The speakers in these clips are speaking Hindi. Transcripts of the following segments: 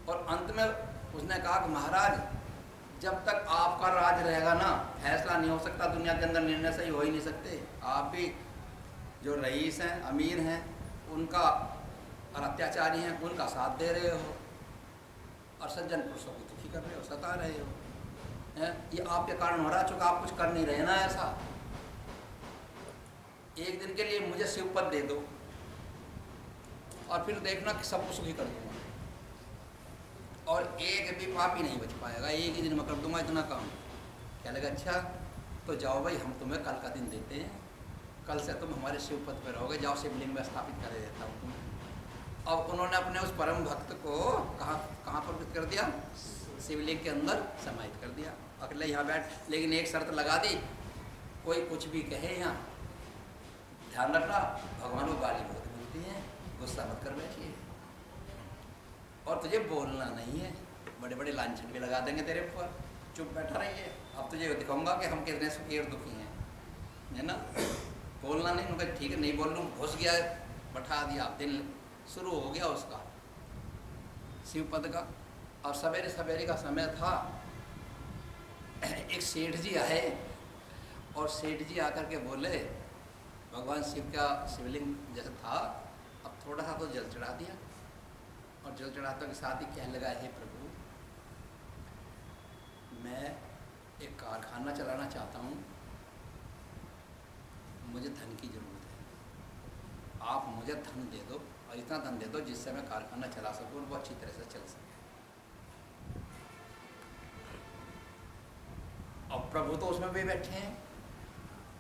और अंत में उसने कहा कि महाराज, जब तक आपका राज रहेगा ना, फैसला नहीं हो सकता दुनिया के अंदर, निर्णय सही हो ही नहीं सकते। आप भी जो रईस हैं, अमीर हैं, उनका और अत्याचारी हैं, उनका साथ दे रहे हो और सज्जन पुरुषों को दुखी कर रहे हो, सता रहे हो। ये आपके कारण हो रहा है, चूँकि आप कुछ कर नहीं रहे ना। ऐसा एक दिन के लिए मुझे शिव पद दे दो और फिर देखना कि सबको सुखी कर दूंगा, और एक भी पापी नहीं बच पाएगा, एक ही दिन में कर दूंगा इतना काम। क्या लगा? अच्छा तो जाओ भाई, हम तुम्हें कल का दिन देते हैं, कल से तुम हमारे शिव पद पर रहोगे, जाओ शिवलिंग में स्थापित कर देता हूँ तुम्हें। अब उन्होंने अपने उस परम भक्त को कहाँ पर कर दिया? शिवलिंग के अंदर समाहित कर दिया। अकेले यहाँ बैठ, लेकिन एक शर्त लगा दी, कोई कुछ भी कहे यहाँ ध्यान रखना, भगवान को गाली बहुत मिलती है, गुस्सा मत कर बैठिए, और तुझे बोलना नहीं है, बड़े बड़े लांछन भी लगा देंगे तेरे ऊपर, चुप बैठा रहिए। अब तुझे दिखाऊंगा कि हम कितने सुखी और दुखी हैं, है ना। बोलना नहीं, उनका ठीक है नहीं बोल लूँ, घुस गया, बैठा दिया, दिन शुरू हो गया उसका शिव पद का। और सवेरे सवेरे का समय था, एक सेठ जी आए और सेठ जी आकर के बोले, भगवान शिव का शिवलिंग जैसा था, अब थोड़ा सा तो जल चढ़ा दिया, और जल चढ़ाते के साथ ही कहने लगा, हे प्रभु, मैं एक कारखाना चलाना चाहता हूँ, मुझे धन की ज़रूरत है, आप मुझे धन दे दो, और इतना धन दे दो जिससे मैं कारखाना चला सकूँ और वो अच्छी तरह से चल सके। और प्रभु तो उसमें भी बैठे हैं,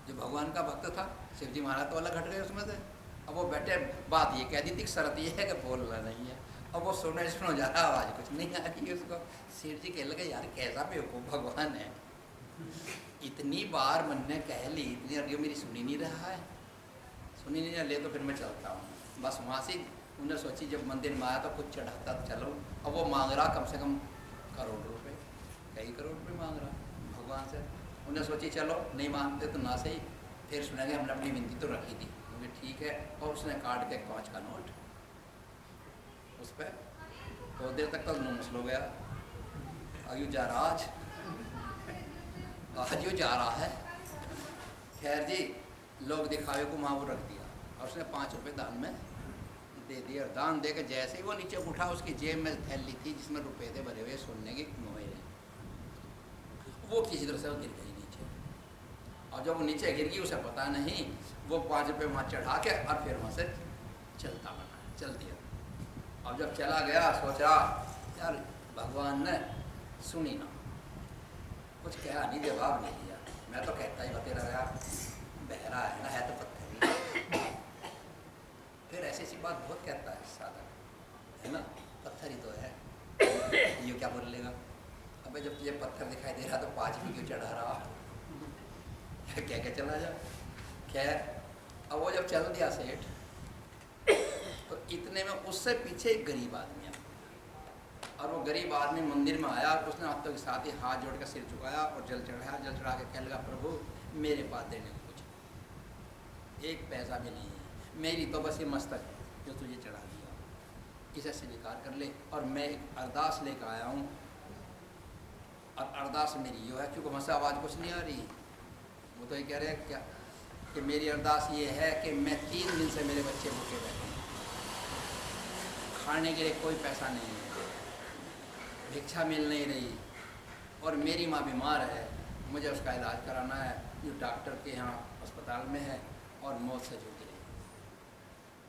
जो भगवान का भक्त था शिव जी महाराज तो अलग हट गए उसमें से। अब वो बैठे, बात ये कह दी थी, शर्त ये है कि बोलना नहीं है। अब वो सुनो जा रहा, आवाज़ कुछ नहीं आ रही उसको। सेठ जी कहने लगे, यार कैसा बेवकूफ़ भगवान है, इतनी बार मन ने कह ली, इतनी अडियो मेरी सुनी नहीं रहा है, सुनी नहीं ले, तो फिर मैं चलता हूँ। बस वहाँ से उन्हें सोची, जब मंदिर में आया तो कुछ चढ़ाता तो चलो। अब वो मांग रहा कम से कम करोड़ रुपए, कई करोड़ रुपए मांग रहा भगवान से। उन्हें सोची चलो नहीं मांगते तो ना सही, फिर सुनेंगे, हमने अपनी विनती तो रखी थी, क्योंकि ठीक है। और उसने काट के 5 का नोट उस पर, तो देर तक तो मुसल हो गया, अयु जा रहा आज यू जा रहा है। खैर जी, लोग दिखावे को वहाँ वो रख दिया, और उसने 5 रुपये दान में दे दिए। और दान दे के जैसे ही वो नीचे उठा, उसकी जेब में थैली थी जिसमें रुपए थे भरे हुए, सोने के मोहरे, वो किसी तरह से वो गिर गई नीचे। और जब वो नीचे गिर गई, उसे पता नहीं, वो 5 रुपये वहाँ चढ़ा के और फिर वहाँ से चलता बना, चल दिया। अब जब चला गया, सोचा यार भगवान ने सुनी ना, कुछ कहा नहीं, जवाब नहीं दिया। मैं तो कहता ही बतेरा गया, बहरा है ना, है तो पत्थर ही। फिर ऐसी सी बात बहुत कहता है साधक, है ना, पत्थर ही तो है, ये क्या बोल लेगा। अबे जब तुझे पत्थर दिखाई दे रहा तो 5 भी क्यों चढ़ा रहा, क्या क्या चला जा। खैर अब वो जब चल दिया सेठ, तो इतने में उससे पीछे एक गरीब आदमी आया, और वो गरीब आदमी मंदिर में आया, और उसने आप के साथ ही हाथ जोड़ कर सिर झुकाया और जल चढ़ाया। जल चढ़ा के कहने लगा, प्रभु मेरे पास देने को कुछ 1 पैसा भी नहीं है, मेरी तो बस ये मस्तक है जो तुझे चढ़ा दिया, इसे स्वीकार कर ले। और मैं एक अरदास लेकर आया हूँ, और अरदास मेरी यो है, क्योंकि वहाँ से आवाज़ कुछ नहीं आ रही। वो तो ये कह रहे हैं क्या कि मेरी अरदास ये है कि मैं 3 दिन से मेरे बच्चे भूखे बैठे हैं, खाने के लिए कोई पैसा नहीं है, भिक्षा मिल नहीं रही, और मेरी माँ बीमार है, मुझे उसका इलाज कराना है, जो डॉक्टर के यहाँ अस्पताल में है, और मौत से जूझ रही।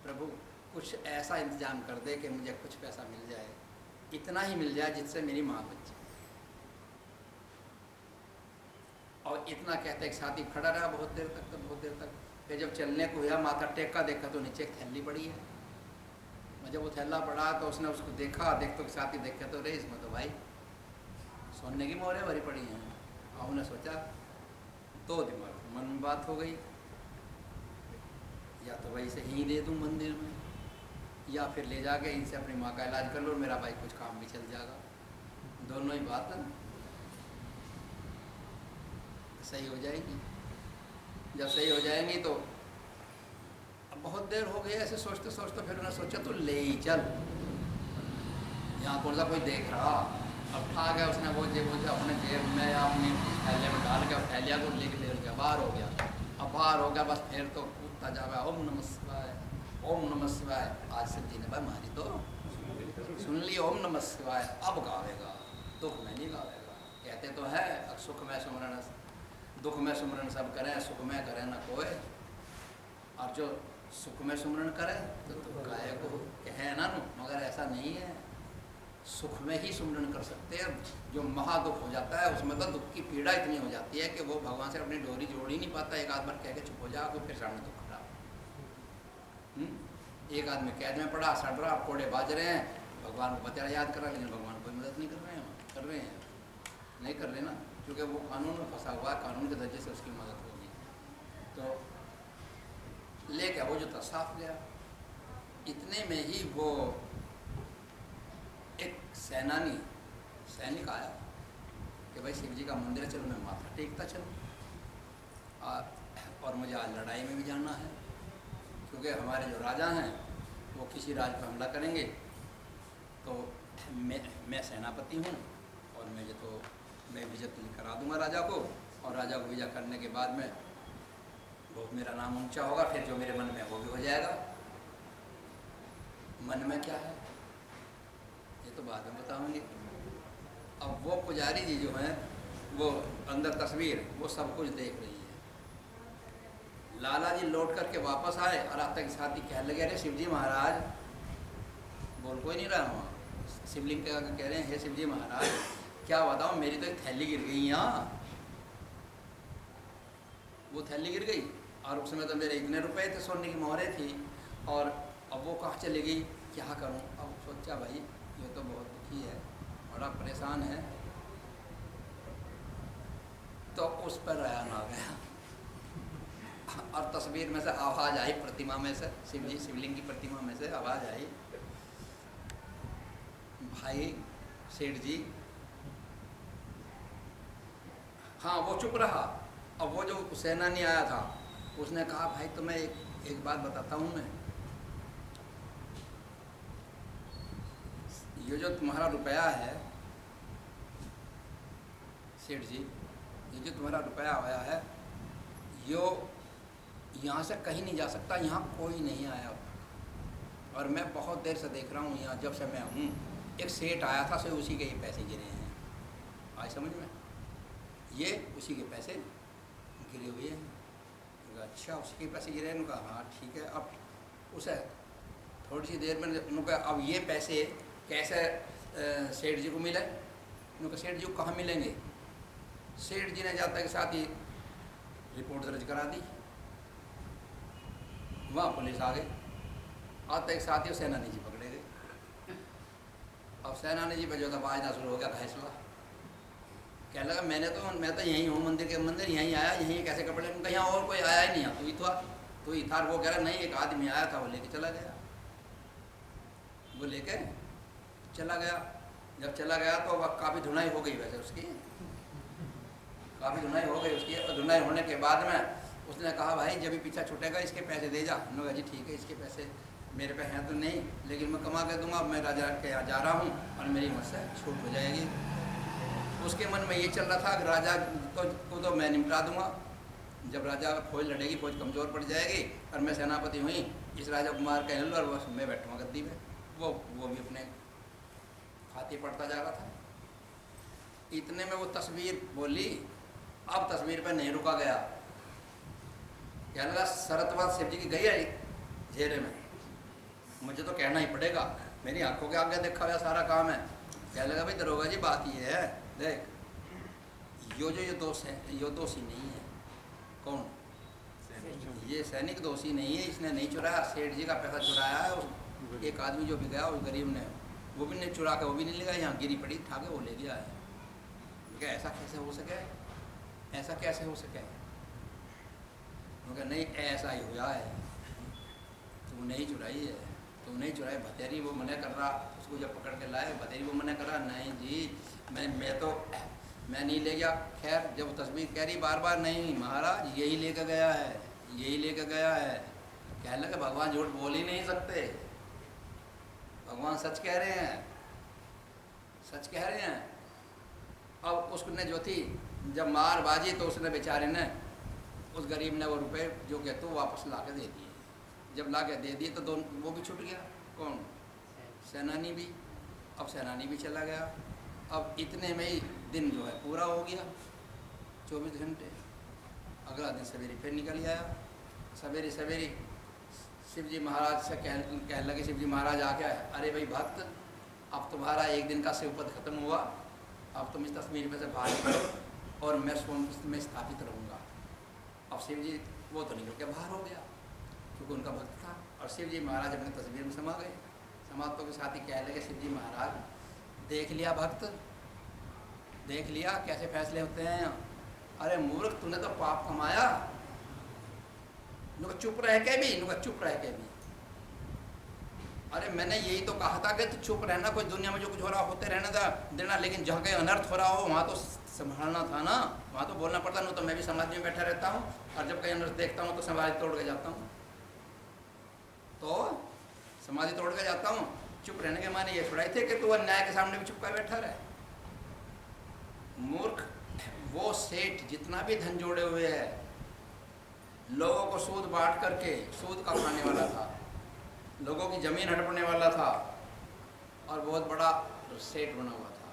प्रभु कुछ ऐसा इंतज़ाम कर दे कि मुझे कुछ पैसा मिल जाए, इतना ही मिल जाए जिससे मेरी माँ बच जाए। और इतना कहते एक साथी खड़ा रहा बहुत देर तक, तो बहुत देर तक। फिर जब चलने को हुआ, माथा टेका, देखा तो नीचे एक थैली पड़ी है। जब वो थैला पड़ा तो उसने उसको देखा, देखते साथी देखे तो रे इसमें तो भाई सोने की मोहरें भरी पड़ी हैं। और उन्हें सोचा, 2 दिमाग मन में बात हो गई, या तो भाई से ही दे दूँ मंदिर में, या फिर ले जाके इनसे अपनी माँ का इलाज कर लो, मेरा भाई कुछ काम भी चल जाएगा। दोनों ही बात सही हो जाएगी। जब सही हो जाएंगी तो अब बहुत देर हो गई ऐसे सोचते सोचते, फिर उन्हें सोचा तो ले ही चल, यहाँ कौन सा कोई देख रहा। अब ठा गया उसने वो अपने जेब में या अपनी थैले में डाल के थैलिया को लेके ले गया, बाहर हो गया। अब बाहर हो गया बस फिर तो कूदता जाएगा, ओम नमः शिवाय, ओम नमः शिवाय। आज शिव जी ने भाई मारी तो सुन ली ओम नमः शिवाय, अब गावेगा, दुख में नहीं गावेगा। कहते तो है सुख में सुमरण, दुख में सुमरण सब करें, सुख में करें ना कोई। और जो सुख में सुमरण करे तो दुख गाये को है ना, मगर ऐसा नहीं है। सुख में ही सुमरण कर सकते हैं। जो महादुख हो जाता है उसमें तो दुख की पीड़ा इतनी हो जाती है कि वो भगवान से अपनी डोरी जोड़ ही नहीं पाता। एक आध बार कह के चुप हो जा, कोई फिर सामने दुख खड़ा। एक आदमी कैद में पड़ा, सड़ रहा, कोड़े बाज रहे हैं, भगवान को बतेरा याद कर रहा है, लेकिन भगवान कोई मदद नहीं कर रहे हैं। नहीं कर रहे ना, क्योंकि वो कानून में फंसा हुआ है, कानून के दर्जे से उसकी मदद होगी। तो ले गया वो जो साफ गया। इतने में ही वो एक सैनिक आया कि भाई शिव जी का मंदिर चलो, मैं माथा टेकता चलूँ और मुझे आज लड़ाई में भी जाना है, क्योंकि हमारे जो राजा हैं वो किसी राज पर हमला करेंगे। तो मैं सेनापति हूँ और मैं विजय करा दूंगा राजा को, और राजा को विजय करने के बाद में बहुत मेरा नाम ऊंचा होगा, फिर जो मेरे मन में वो भी हो जाएगा। मन में क्या है ये तो बाद में बताऊंगी। अब वो पुजारी जी जो हैं वो अंदर तस्वीर वो सब कुछ देख रही है। लाला जी लौट करके वापस आए और आता के साथ ही कहने लगे, अरे शिवजी महाराज, बोल कोई नहीं रहा वहाँ, शिवलिंग के आगे कह रहे हैं, हे शिवजी महाराज क्या बताऊँ, मेरी तो एक थैली गिर गई यहाँ। वो थैली गिर गई और उस समय तो मेरे इतने रुपए थे, सोने की मोहरें थी, और अब वो कहाँ चली गई, क्या करूँ। अब सोचा भाई ये तो बहुत दुखी है, बड़ा परेशान है। तो उस पर रयान आ गया और तस्वीर में से आवाज़ आई, प्रतिमा में से, शिवलिंग की प्रतिमा में से आवाज़ आई, भाई सेठ जी। हाँ वो चुप रहा। अब वो जो सेनानी आया था उसने कहा, भाई तुम्हें एक बात बताता हूँ मैं, ये जो तुम्हारा रुपया है सेठ जी, ये जो तुम्हारा रुपया आया है यो यहाँ से कहीं नहीं जा सकता, यहाँ कोई नहीं आया। और मैं बहुत देर से देख रहा हूँ यहाँ, जब से मैं हूँ, एक सेठ आया था, सिर्फ उसी के ये पैसे गिरे हैं। आज समझ में, ये उसी के पैसे गिरे हुए हैं। अच्छा उसी के पैसे गिरे हैं। उनका हाँ ठीक है। अब उसे थोड़ी सी देर में उनका, अब ये पैसे कैसे सेठ जी को मिले। उनका सेठ जी को कहाँ मिलेंगे। सेठ जी ने जाता के साथ ही रिपोर्ट दर्ज करा दी, वहाँ पुलिस आ गई, आते के साथ ही सेनानी जी पकड़े गए। अब सेनानी जी पे जो था बाजना शुरू हो गया फैसला। कहने लगा मैं तो यहीं हूँ, मंदिर यहीं आया, यहीं कैसे कपड़े, उनका यहाँ और कोई आया ही नहीं है, तू ही था। वो कह रहा नहीं, एक आदमी आया था, वो लेके चला गया। वो लेके चला गया। जब चला गया तो वह काफ़ी धुनाई हो गई, वैसे उसकी काफ़ी धुनाई हो गई उसकी। और धुनाई होने के बाद में उसने कहा, भाई जब भी पीछा छूटेगा इसके पैसे दे जा। उन्होंने कहा जी ठीक है, इसके पैसे मेरे पे हैं तो नहीं, लेकिन मैं कमा के दूंगा। मैं राजा के यहाँ जा रहा हूँ और मेरी मुझसे छूट हो जाएगी। उसके मन में ये चल रहा था कि राजा को तो मैं निपटा दूंगा, जब राजा फौज लड़ेगी, फौज कमज़ोर पड़ जाएगी और मैं सेनापति हुई, इस राजा कुमार का हिल और बस मैं बैठूँगा गद्दी में। वो भी अपने खाते पड़ता जा रहा था। इतने में वो तस्वीर बोली। अब तस्वीर पे नहीं रुका गया, क्या लगा शरतवाद शिव जी की गई है घेरे में, मुझे तो कहना ही पड़ेगा, मेरी आंखों के आगे देखा हुआ सारा काम है। क्या लगा भाई दरोगा जी, बात ये है, देख ये दोष है, ये दोषी नहीं है। कौन? ये सैनिक दोषी नहीं है, इसने नहीं चुराया, सेठ जी का पैसा चुराया है। उस एक आदमी जो भी गया उस गरीब ने, वो भी नहीं चुरा के, वो भी नहीं ले गया, यहाँ गिरी पड़ी ठा के वो ले गया है। क्या ऐसा कैसे हो सके, ऐसा कैसे हो सके। नहीं ऐसा ही हुआ है, तू नहीं चुराई है, तू नहीं चुराई। भतेरी वो मना कर रहा, उसको जब पकड़ के लाए भतेरी वो मना कर रहा, नहीं जी मैं नहीं ले गया। खैर जब तस्वीर कह रही बार बार, नहीं महाराज यही लेकर गया है, यही लेकर गया है। कहने लगे भगवान झूठ बोल ही नहीं सकते, भगवान सच कह रहे हैं। सच कह रहे हैं। अब उसने जो थी जब मार बाजी तो उसने बेचारे ने, उस गरीब ने वो रुपए जो कहते तो वापस ला के दे दिए। जब ला के दे दिए तो दोनों वो भी छूट गया। कौन? सेनानी भी। अब सेनानी भी चला गया। अब इतने में ही दिन जो है पूरा हो गया, 24 घंटे। अगला दिन सवेरे फिर निकल आया। सवेरे सवेरे शिव जी महाराज से कह लगे, शिव जी महाराज आके, अरे भाई भक्त, अब तुम्हारा एक दिन का शिवपद खत्म हुआ, अब तुम इस तस्वीर में से बाहर निकलो और मैं स्वयं में स्थापित रहूँगा। अब शिव जी वो तो निकल के बाहर हो गया क्योंकि उनका भक्त था, और शिव जी महाराज अपनी तस्वीर में समा गए। समाप्तों के साथ ही कह लगे, शिव जी महाराज देख लिया भक्त, देख लिया कैसे फैसले होते हैं। अरे मूर्ख, तूने तो पाप कमाया। चुप रह के भी, चुप रह के भी। अरे मैंने यही तो कहा था कि तू चुप रहना, कोई दुनिया में जो कुछ हो रहा होते रहने देना, लेकिन जहाँ कहीं अनर्थ हो रहा हो वहाँ तो संभालना था ना, वहाँ तो बोलना पड़ता। नहीं तो मैं भी समाज में बैठा रहता हूँ और जब कहीं अनर्थ देखता हूँ तो समाज तोड़ के जाता हूँ, तो समाधि तोड़ के जाता हूँ। चुप रहने के माने ये थोड़ा थे कि तू अन्याय के सामने भी चुप कर बैठा रहे। मूर्ख, वो सेठ जितना भी धन जोड़े हुए है, लोगों को सूद बांट करके सूद का खाने वाला था, लोगों की जमीन हड़पने वाला था और बहुत बड़ा सेठ बना हुआ था।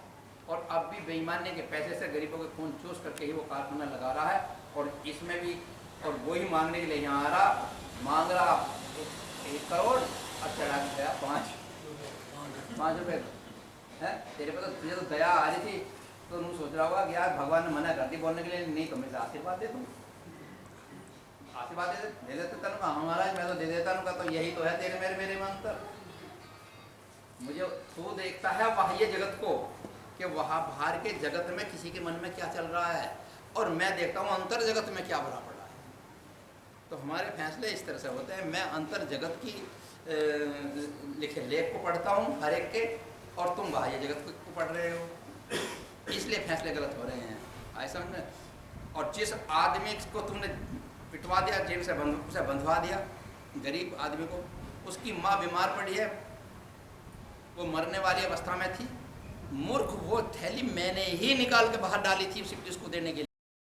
और अब भी बेईमानी के पैसे से गरीबों के खून चूस करके ही वो कारखाना लगा रहा है। और इसमें भी, और वो ही मांगने के लिए यहाँ आ रहा, मांग रहा 1 करोड़ और चढ़ा गया 5 रुपये है। तेरे पे तो तुझे तो दया आ रही थी, तो तुम सोच रहा होगा कि यार भगवान ने मना कर दी बोलने के लिए, नहीं तो मैं आशीर्वाद दे दूँ, आशीर्वाद दे देते तनु का। महाराज मैं तो दे देता हूँ, तो यही तो है तेरे मेरे में अंतर। मुझे तू देखता है बाह्य जगत को कि वहाँ बाहर के जगत में किसी के मन में क्या चल रहा है, और मैं देखता हूँ अंतर जगत में क्या भरा पड़ा है। तो हमारे फैसले इस तरह से होते हैं। मैं अंतर जगत की लिखे लेख को पढ़ता हूँ हर एक के, और तुम बाह्य जगत को पढ़ रहे हो, इसलिए फैसले गलत हो रहे हैं। ऐसा में, और जिस आदमी को तुमने पिटवा दिया, जेल से बंधवा दिया, गरीब आदमी को, उसकी माँ बीमार पड़ी है, वो मरने वाली अवस्था में थी। मूर्ख, वो थैली मैंने ही निकाल के बाहर डाली थी उसको देने के लिए।